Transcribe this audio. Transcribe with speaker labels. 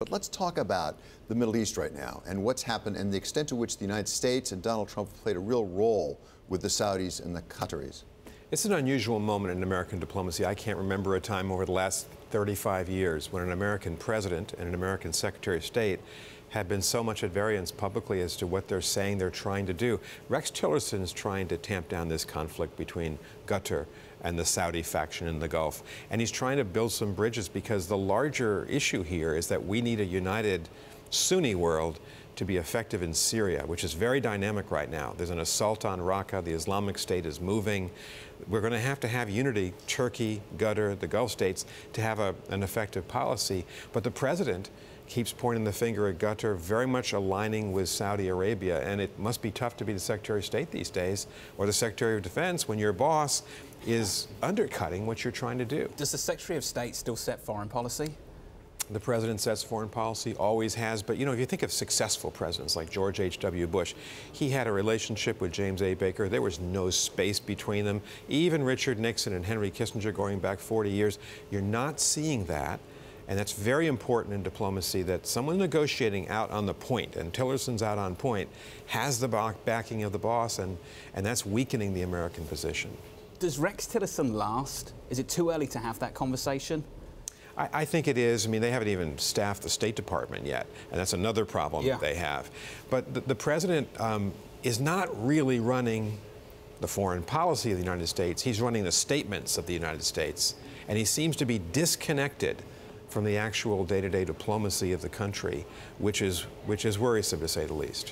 Speaker 1: But let's talk about the Middle East right now and what's happened and the extent to which the United States and Donald Trump have played a real role with the Saudis and the Qataris.
Speaker 2: It's an unusual moment in American diplomacy. I can't remember a time over the last 35 years when an American president and an American Secretary of State have been so much at variance publicly as to what they're saying they're trying to do. Rex Tillerson's trying to tamp down this conflict between Qatar and the Saudi faction in the Gulf. And he's trying to build some bridges because the larger issue here is that we need a united Sunni world to be effective in Syria, which is very dynamic right now. There's an assault on Raqqa. The Islamic State is moving. We're going to have unity, Turkey, Qatar, the Gulf states, to have an effective policy. But the president keeps pointing the finger at Qatar, very much aligning with Saudi Arabia. And it must be tough to be the Secretary of State these days, or the Secretary of Defense, when your boss is undercutting what you're trying to do.
Speaker 3: Does the Secretary of State still set foreign policy?
Speaker 2: The president sets foreign policy, always has. But, you know, if you think of successful presidents like George H.W. Bush, he had a relationship with James A. Baker. There was no space between them. Even Richard Nixon and Henry Kissinger going back 40 years. You're not seeing that. And that's very important in diplomacy, that someone negotiating out on the point, and Tillerson's out on point, has the backing of the boss, and that's weakening the American position.
Speaker 3: Does Rex Tillerson last? Is it too early to have that conversation?
Speaker 2: I think it is. I mean, they haven't even staffed the State Department yet, and that's another problem that they have. But the president is not really running the foreign policy of the United States. He's running the statements of the United States, and he seems to be disconnected from the actual day-to-day diplomacy of the country, which is worrisome, to say the least.